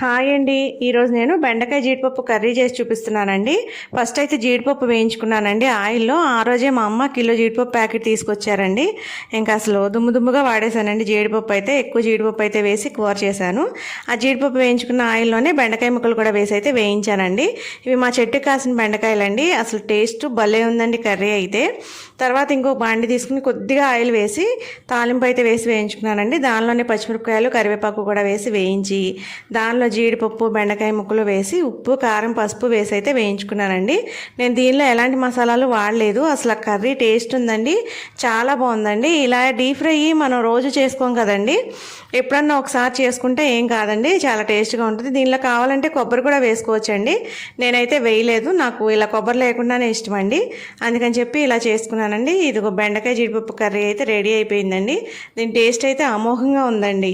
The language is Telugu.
హాయ్ అండి. ఈరోజు నేను బెండకాయ జీడిపప్పు కర్రీ చేసి చూపిస్తున్నానండి. ఫస్ట్ అయితే జీడిపప్పు వేయించుకున్నానండి ఆయిల్లో. ఆ రోజే మా అమ్మ కిలో జీడిపప్పు ప్యాకెట్ తీసుకొచ్చారండి. ఇంకా అసలు దుమ్ముగా వాడేశానండి. ఎక్కువ జీడిపప్పు అయితే వేసి కూర చేశాను. ఆ జీడిపప్పు వేయించుకున్న ఆయిల్లోనే బెండకాయ ముక్కలు కూడా వేసి అయితే వేయించానండి. ఇవి మా చెట్టుకి కాసిన బెండకాయలండి. అసలు టేస్ట్ భలే ఉందండి కర్రీ అయితే. తర్వాత ఇంకో బాండి తీసుకుని కొద్దిగా ఆయిల్ వేసి తాలింపు అయితే వేసి వేయించుకున్నానండి. దానిలోనే పచ్చిమిరపకాయలు కరివేపాకు కూడా వేసి వేయించి దానిలో జీడిపప్పు బెండకాయ ముక్కలు వేసి ఉప్పు కారం పసుపు వేసి అయితే వేయించుకున్నానండి. నేను దీనిలో ఎలాంటి మసాలాలు వాడలేదు. అసలు కర్రీ టేస్ట్ ఉందండి, చాలా బాగుందండి. ఇలా డీప్ ఫ్రై మనం రోజు చేసుకోం కదండి, ఎప్పుడన్నా ఒకసారి చేసుకుంటే ఏం కాదండి, చాలా టేస్ట్గా ఉంటుంది. దీనిలో కావాలంటే కొబ్బరి కూడా వేసుకోవచ్చండి. నేనైతే వేయలేదు, నాకు ఇలా కొబ్బరి లేకుండానే ఇష్టం అండి, అందుకని చెప్పి ఇలా చేసుకున్నానండి. ఇదిగో బెండకాయ జీడిపప్పు కర్రీ అయితే రెడీ అయిపోయిందండి. దీని టేస్ట్ అయితే అమోఘంగా ఉందండి.